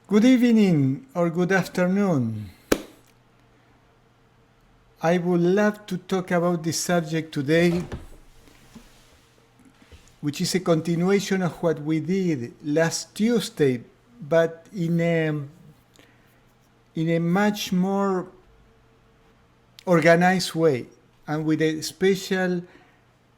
Good evening or good afternoon. I would love to talk about this subject today, which is a continuation of what we did last Tuesday, but in a much more organized way, and with a special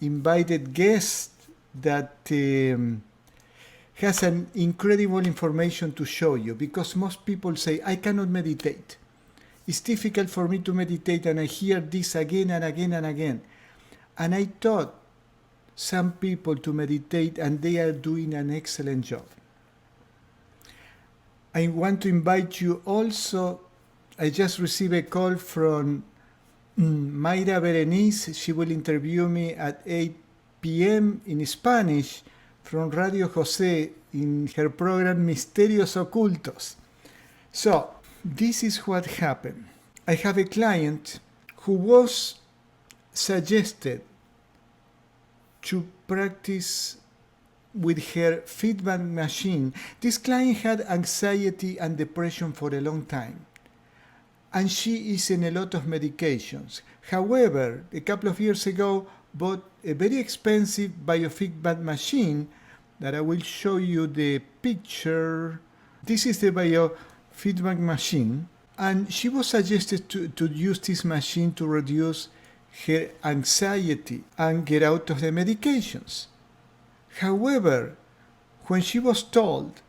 invited guest that has an incredible information to show you, because most people say, I cannot meditate. It's difficult for me to meditate, and I hear this again and again and again. And I taught some people to meditate, and they are doing an excellent job. I want to invite you also. I just received a call from Mayra Berenice. She will interview me at 8 p.m. in Spanish from Radio José in her program Misterios Ocultos. So, this is what happened. I have a client who was suggested to practice with her feedback machine. This client had anxiety and depression for a long time, and she is in a lot of medications. However, a couple of years ago, bought a very expensive biofeedback machine that I will show you the picture. This is the biofeedback machine, and she was suggested to use this machine to reduce her anxiety and get out of the medications. However, when she was told,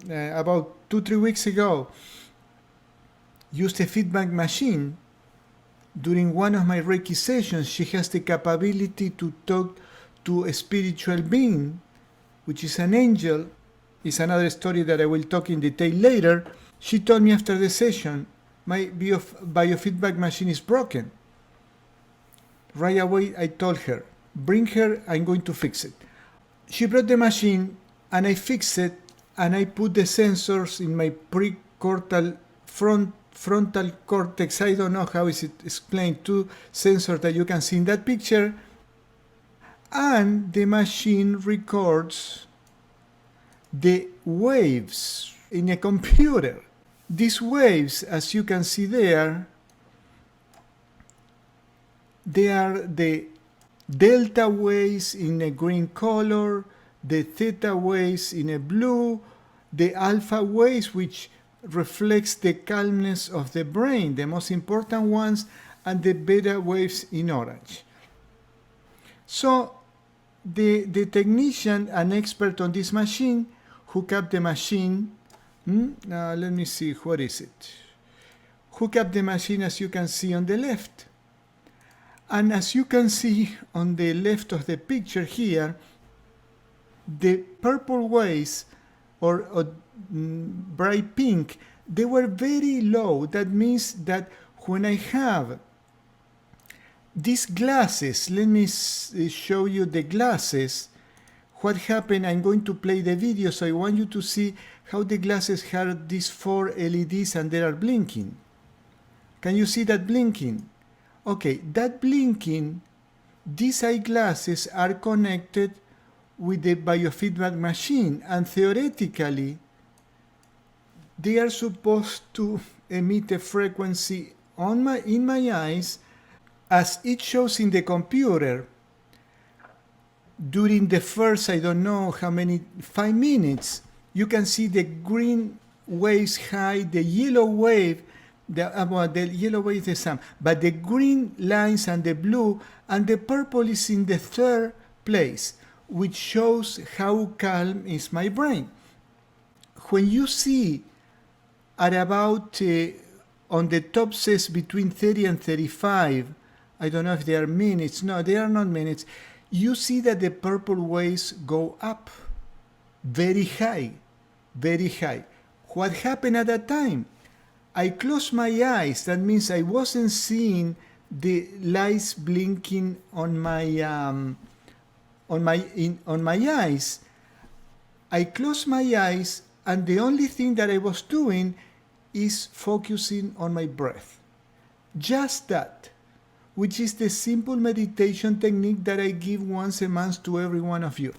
about 2-3 weeks ago, use the feedback machine, during one of my Reiki sessions, she has the capability to talk to a spiritual being, which is an angel. It's another story that I will talk in detail later. She told me after the session, my biofeedback machine is broken. Right away, I told her, bring her, I'm going to fix it. She brought the machine, and I fixed it, and I put the sensors in my precortical frontal cortex. I don't know how is it explained, 2 sensors that you can see in that picture, and the machine records the waves in a computer. These waves, as you can see there, they are the delta waves in a green color, the theta waves in a blue, the alpha waves, which reflects the calmness of the brain, the most important ones, and the beta waves in orange. So the technician, an expert on this machine, hook up the machine. Let me see, what is it? Hook up the machine, as you can see on the left. And as you can see on the left of the picture here, the purple waves, or bright pink, they were very low. That means that when I have these glasses, let me show you the glasses. What happened, I'm going to play the video, so I want you to see how the glasses have these 4 LEDs and they are blinking. Can you see that blinking? Okay, that blinking, these eyeglasses are connected with the biofeedback machine, and theoretically, they are supposed to emit a frequency in my eyes, as it shows in the computer. During the first, I don't know how many, 5 minutes, you can see the green waves high, the yellow wave, the yellow wave is the sun, but the green lines and the blue and the purple is in the 3rd place, which shows how calm is my brain. When you see at about, on the top says between 30 and 35, I don't know if they are minutes, no, they are not minutes, you see that the purple waves go up very high, very high. What happened at that time? I closed my eyes. That means I wasn't seeing the lights blinking on my eyes. I closed my eyes, and the only thing that I was doing is focusing on my breath. Just that, which is the simple meditation technique that I give once a month to every one of you.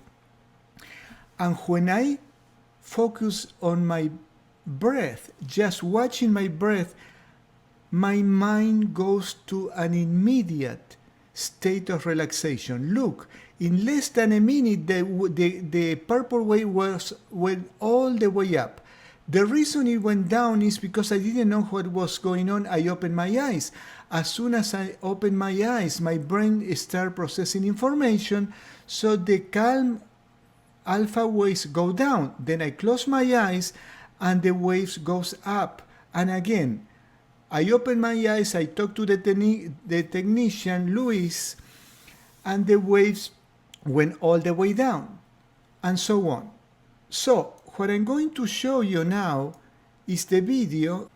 And when I focus on my breath, just watching my breath, my mind goes to an immediate state of relaxation. Look, in less than a minute, the purple wave went all the way up. The reason it went down is because I didn't know what was going on. I opened my eyes. As soon as I opened my eyes, my brain started processing information, so the calm alpha waves go down. Then I close my eyes and the waves goes up. And again, I open my eyes, I talk to the technician, Luis, and the waves went all the way down, and so on. So, what I'm going to show you now is the video.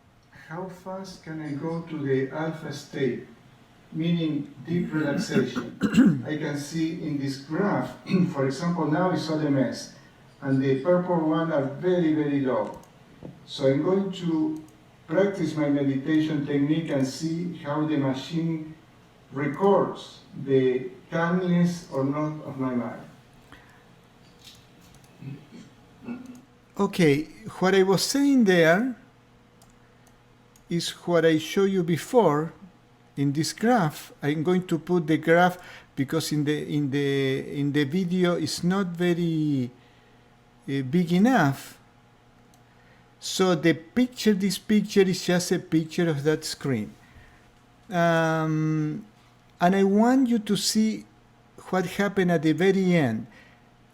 How fast can I go to the alpha state, meaning deep relaxation? I can see in this graph, for example, now it's all a mess, and the purple one are very, very low. So I'm going to practice my meditation technique and see how the machine records the calmness or not of my mind. Okay, what I was saying there is what I showed you before in this graph. I'm going to put the graph because in the video it's not very big enough. So this picture is just a picture of that screen. And I want you to see what happened at the very end.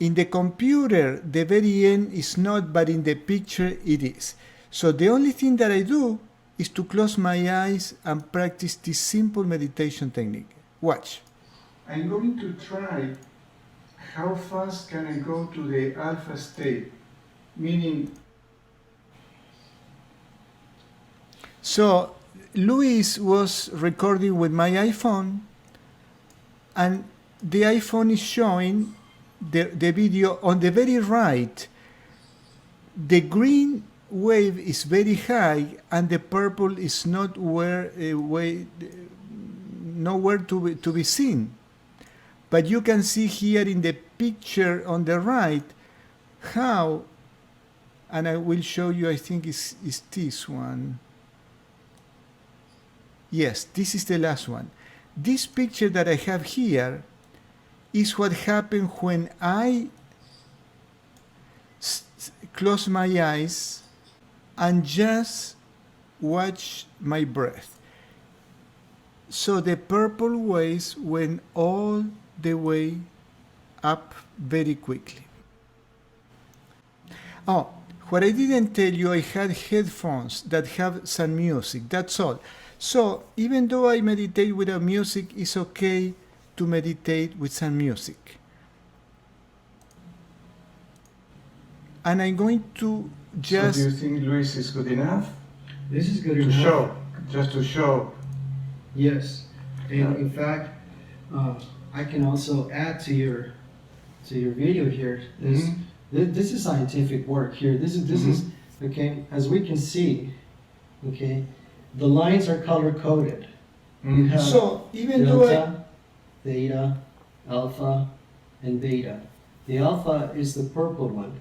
In the computer, the very end is not, but in the picture it is. So the only thing that I do is to close my eyes and practice this simple meditation technique. Watch. I'm going to try how fast can I go to the alpha state, meaning. So Luis was recording with my iPhone, and the iPhone is showing the video on the very right. The green wave is very high and the purple is not nowhere to be seen. But you can see here in the picture on the right how, and I will show you, I think is this one. Yes, this is the last one. This picture that I have here is what happened when I close my eyes and just watch my breath. So the purple waves went all the way up very quickly. Oh, what I didn't tell you, I had headphones that have some music, that's all. So even though I meditate without music, it's okay to meditate with some music. And I'm going to just... So do you think Luis is good enough? This is good enough. To show, just to show. Yes, and in fact, I can also add to your video here. This is scientific work here. This is okay. As we can see, okay, the lines are color coded. You have so even delta, theta, alpha, and beta. The alpha is the purple one,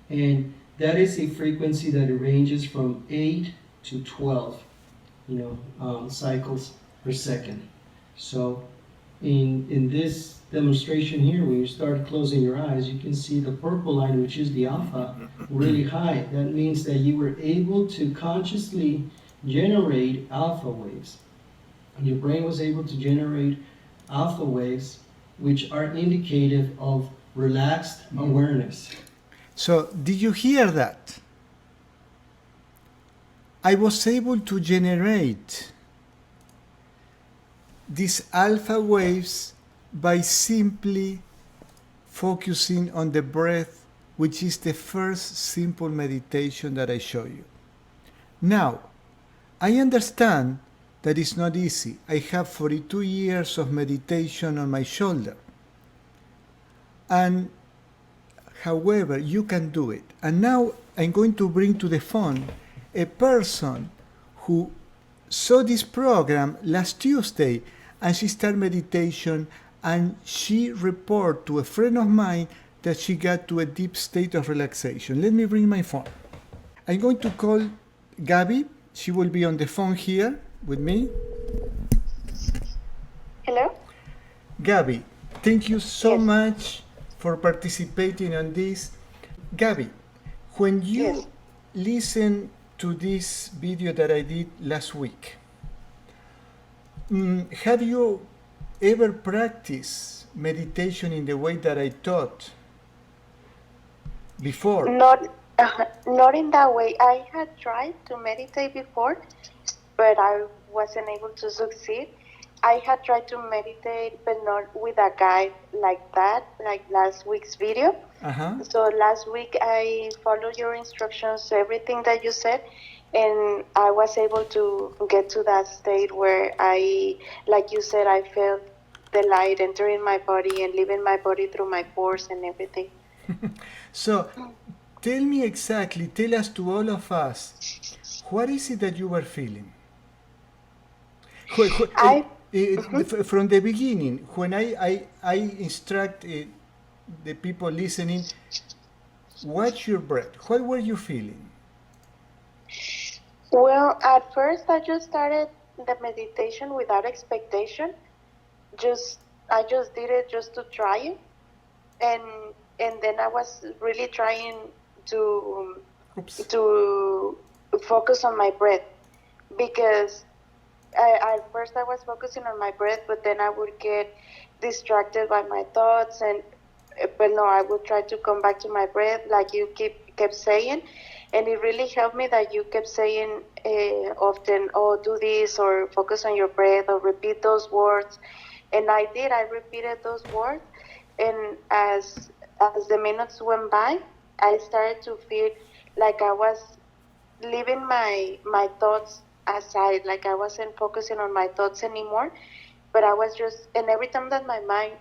and that is a frequency that ranges from 8 to 12, cycles per second. So in this demonstration here, when you start closing your eyes, you can see the purple line, which is the alpha, really high. That means that you were able to consciously generate alpha waves. And your brain was able to generate alpha waves, which are indicative of relaxed awareness. So, did you hear that? I was able to generate these alpha waves by simply focusing on the breath, which is the first simple meditation that I show you. Now, I understand that it's not easy. I have 42 years of meditation on my shoulder. And however, you can do it. And now I'm going to bring to the phone a person who saw this program last Tuesday, and she started meditation, and she reported to a friend of mine that she got to a deep state of relaxation. Let me bring my phone. I'm going to call Gabby. She will be on the phone here with me. Hello? Gabby, thank you so Yes. much for participating on this. Gabby, when you Yes. listen to this video that I did last week, have you ever practiced meditation in the way that I taught before? Not in that way. I had tried to meditate before, but I wasn't able to succeed. I had tried to meditate, but not with a guide like that, like last week's video. Uh-huh. So last week I followed your instructions, everything that you said, and I was able to get to that state where like you said, I felt the light entering my body and leaving my body through my pores and everything. So, tell me exactly, tell us to all of us, what is it that you were feeling? From the beginning, when I instruct the people listening, watch your breath. What were you feeling? Well, at first I just started the meditation without expectation. I just did it just to try it, and then I was really trying to Oops. to focus on my breath, because at first I was focusing on my breath, but then I would get distracted by my thoughts, but no, I would try to come back to my breath, like you kept saying, and it really helped me that you kept saying often, "Oh, do this," or "Focus on your breath," or repeat those words, and I did. I repeated those words, and as the minutes went by, I started to feel like I was leaving my thoughts aside, like I wasn't focusing on my thoughts anymore, but I was just, and every time that my mind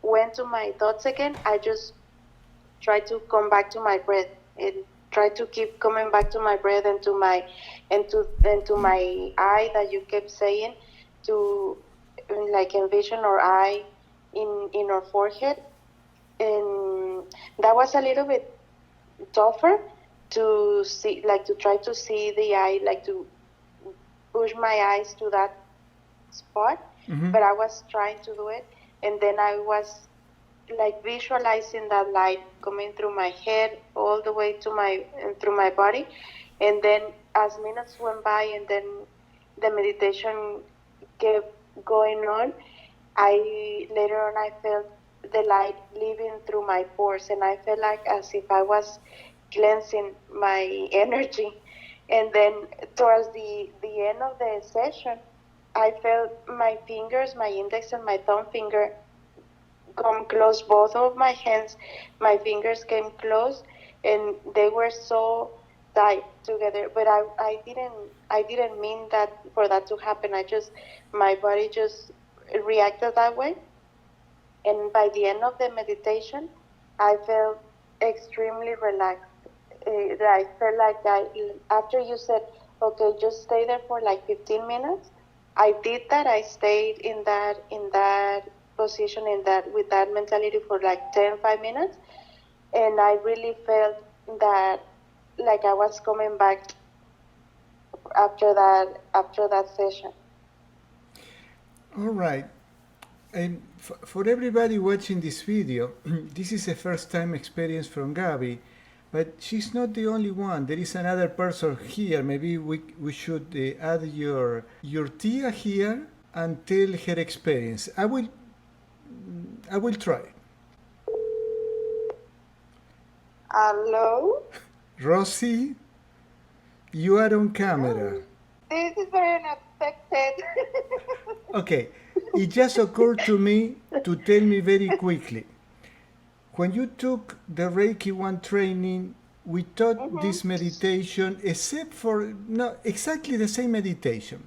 went to my thoughts again, I just tried to come back to my breath and try to keep coming back to my breath and to my eye that you kept saying, to like envision our eye in our forehead, and that was a little bit tougher to see, like to try to see the eye, like to push my eyes to that spot. Mm-hmm. But I was trying to do it, and then I was like visualizing that light coming through my head all the way to through my body, and then as minutes went by and then the meditation kept going on, later on I felt the light leaving through my pores, and I felt like as if I was cleansing my energy. And then towards the end of the session, I felt my fingers, my index and my thumb finger, come close. Both of my hands, my fingers came close, and they were so tight together. But I didn't mean that for that to happen. My body just reacted that way. And by the end of the meditation, I felt extremely relaxed. I felt like after you said, okay, just stay there for like 15 minutes, I did that. I stayed in that position, with that mentality for like 5 minutes. And I really felt that like I was coming back after that session. All right. And for everybody watching this video, this is a first time experience from Gabi, but she's not the only one. There is another person here. Maybe we should add your tia here and tell her experience. I will try. Hello? Rosie, you are on camera. This is very unexpected. Okay, it just occurred to me to tell me very quickly. When you took the Reiki 1 training, we taught this meditation, except for not exactly the same meditation.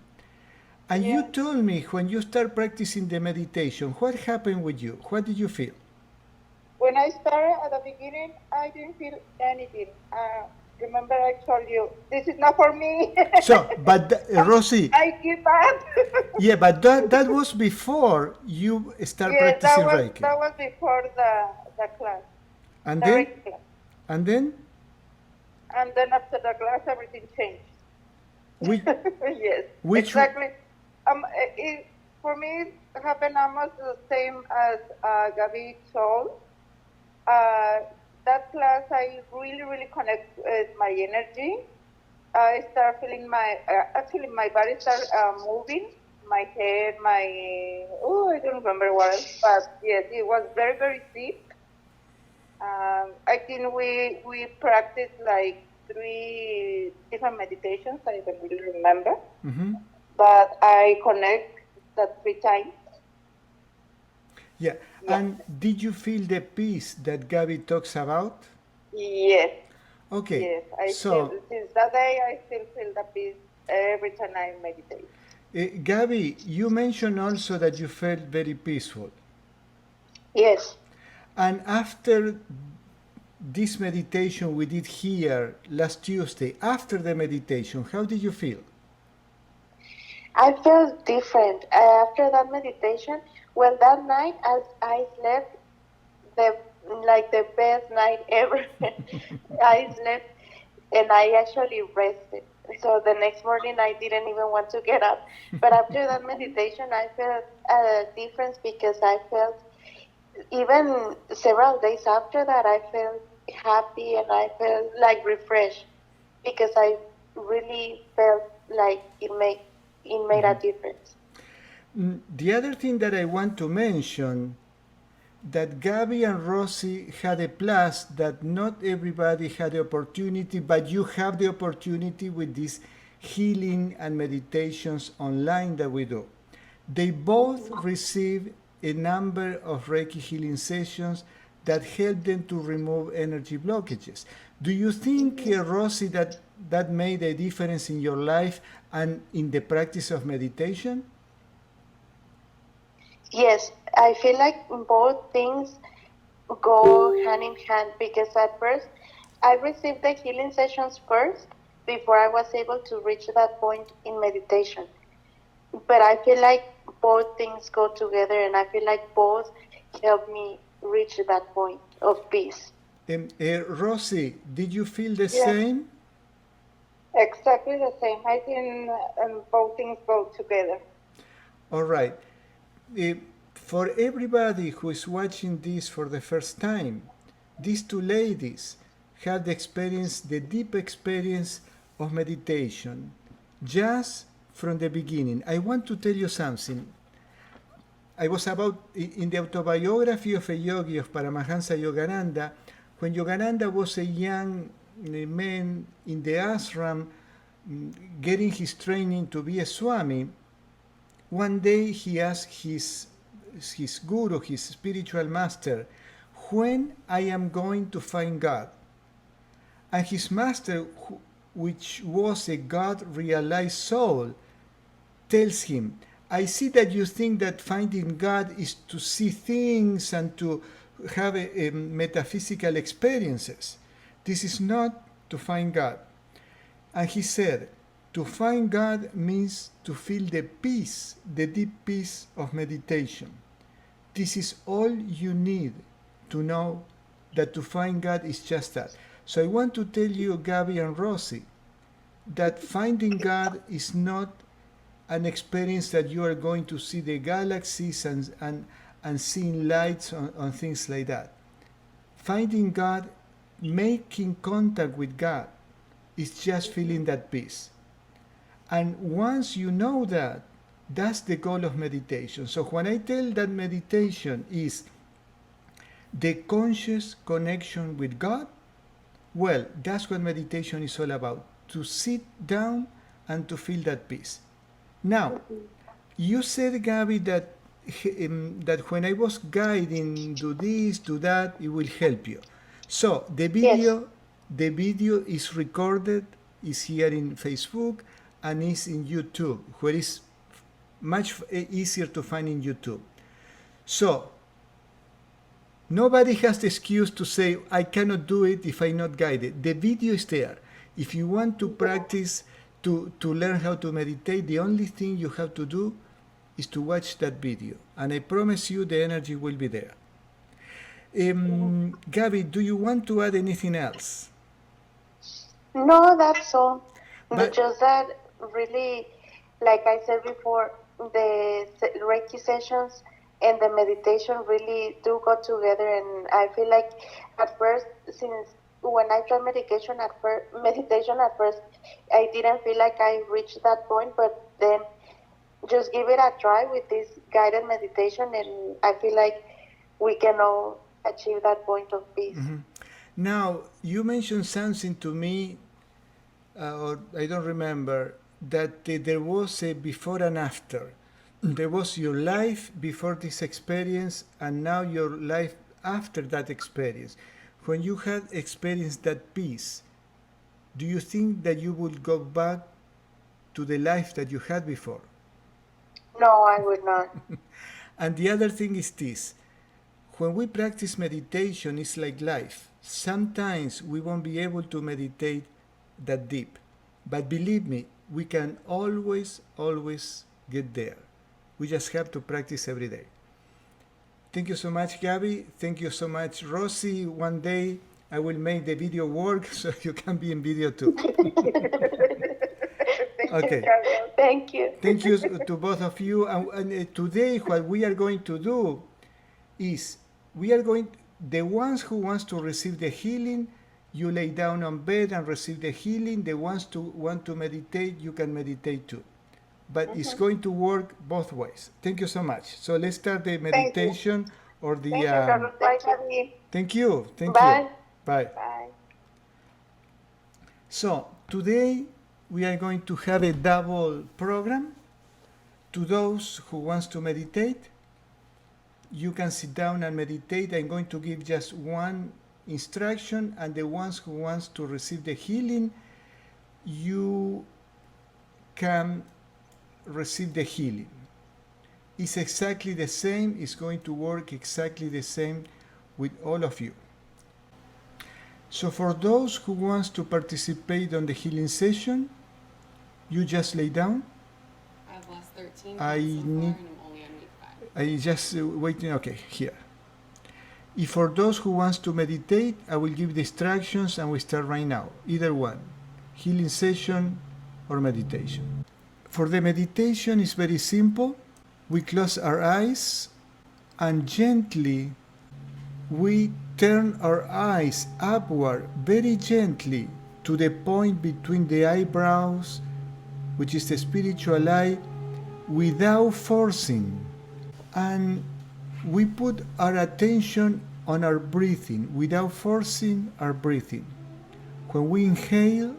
And you told me when you start practicing the meditation, what happened with you? What did you feel? When I started at the beginning, I didn't feel anything. Remember I told you, this is not for me. So, but Rosie. I give up. Yeah, but that was before you start practicing Reiki. That was before the class. And the then, Reiki class. and then, And then after the class, everything changed. which, Yes, which, exactly. For me, it happened almost the same as Gabi told. That class, I really, really connect with my energy. I start feeling actually my body start moving, my head, I don't remember what else, but yes, it was very, very deep. I think we practiced like 3 different meditations. I don't really remember, mhm. but I connect that 3 times. Yeah. Yeah. And did you feel the peace that Gabby talks about? Yes. Okay. Yes. I still So, since that day I still feel the peace every time I meditate. Gabby, you mentioned also that you felt very peaceful. Yes. And after this meditation we did here last Tuesday, after the meditation, how did you feel? I felt different after that meditation. Well, that night as I slept, the the best night ever. I slept and I actually rested. So the next morning I didn't even want to get up. But after that meditation, I felt a difference because I felt even several days after that I felt happy and I felt like refreshed because I really felt like it made a difference. The other thing that I want to mention that Gabby and Rosie had a plus that not everybody had the opportunity, but you have the opportunity with these healing and meditations online that we do. They both receive a number of Reiki healing sessions that help them to remove energy blockages. Do you think, Rosie, that that made a difference in your life and in the practice of meditation? Yes, I feel like both things go hand in hand because at first I received the healing sessions first before I was able to reach that point in meditation. But I feel like both things go together and I feel like both help me reach that point of peace. Rosie, did you feel the Yes, same? exactly the same. I think both things go together. All right. Eh, for everybody who is watching this for the first time, these two ladies had experienced the deep experience of meditation just from the beginning. I want to tell you something. I was about in the autobiography of a yogi of Paramahansa Yogananda, when Yogananda was a young man in the ashram getting his training to be a Swami. One day he asked his guru, his spiritual master, when I am going to find God. And his master, which was a God realized soul, tells him, I see that you think that finding God is to see things and to have a metaphysical experiences. This is not to find God. And he said, to find God means to feel the peace, the deep peace of meditation. This is all you need to know that to find God is just that. So I want to tell you, Gabby and Rosie, that finding God is not an experience that you are going to see the galaxies and seeing lights on things like that. Finding God, making contact with God, is just feeling that peace. And once you know that, that's the goal of meditation. So when I tell that meditation is the conscious connection with God, well, that's what meditation is all about, to sit down and to feel that peace. Now, you said, Gabby, that when I was guiding, do this, do that, it will help you. So Yes, the video is recorded, is here in Facebook, and is in YouTube, where it's much easier to find in YouTube. So nobody has the excuse to say, I cannot do it if I'm not guided. The video is there. If you want to practice, to learn how to meditate, the only thing you have to do is to watch that video. And I promise you the energy will be there. Gabby, do you want to add anything else? No, that's all. But Just that really, like I said before, the Reiki sessions and the meditation really do go together. And I feel like at first, since when I tried meditation at first, I didn't feel like I reached that point. But then just give it a try with this guided meditation, and I feel like we can all achieve that point of peace. now you mentioned something to me, or I don't remember, that there was a before and after. There was your life before this experience, and now your life after that experience. When you had experienced that peace, do you think that you would go back to the life that you had before? No, I would not. And the other thing is this: when we practice meditation, it's like life. Sometimes we won't be able to meditate that deep. But believe me, we can always get there. We just have to practice every day. Thank you so much, Gabby. Thank you so much, Rosie. One day I will make the video work so you can be in video too. Okay. Thank you. Thank you to both of you. And today, what we are going to do is the ones who wants to receive the healing, you lay down on bed and receive the healing. The ones who want to meditate, you can meditate too. But it's going to work both ways. Thank you so much. So let's start the meditation or the. Thank you, Carlos. Bye, Gabby. Thank you. Thank Bye. you. Bye. Bye. So today we are going to have a double program. To those who wants to meditate, you can sit down and meditate. I'm going to give just one instruction, and the ones who wants to receive the healing, you can receive the healing. It's exactly the same. It's going to work exactly the same with all of you. So for those who wants to participate on the healing session, you just lay down. I've lost 13 I pounds so need- far, and I'm only on week 5. I just waiting. Okay, here. If for those who wants to meditate, I will give the instructions and we start right now. Either one, healing session or meditation. For the meditation, it's very simple. We close our eyes and gently we turn our eyes upward very gently to the point between the eyebrows, which is the spiritual eye, without forcing. And we put our attention on our breathing, without forcing our breathing. When we inhale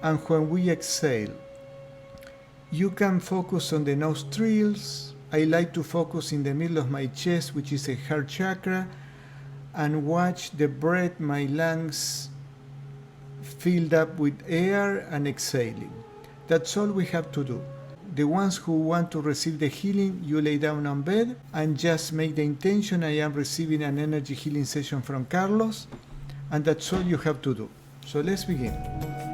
and when we exhale, you can focus on the nostrils. I like to focus in the middle of my chest, which is a heart chakra, and watch the breath, my lungs filled up with air and exhaling. That's all we have to do. The ones who want to receive the healing, you lay down on bed and just make the intention, I am receiving an energy healing session from Carlos, and that's all you have to do. So let's begin.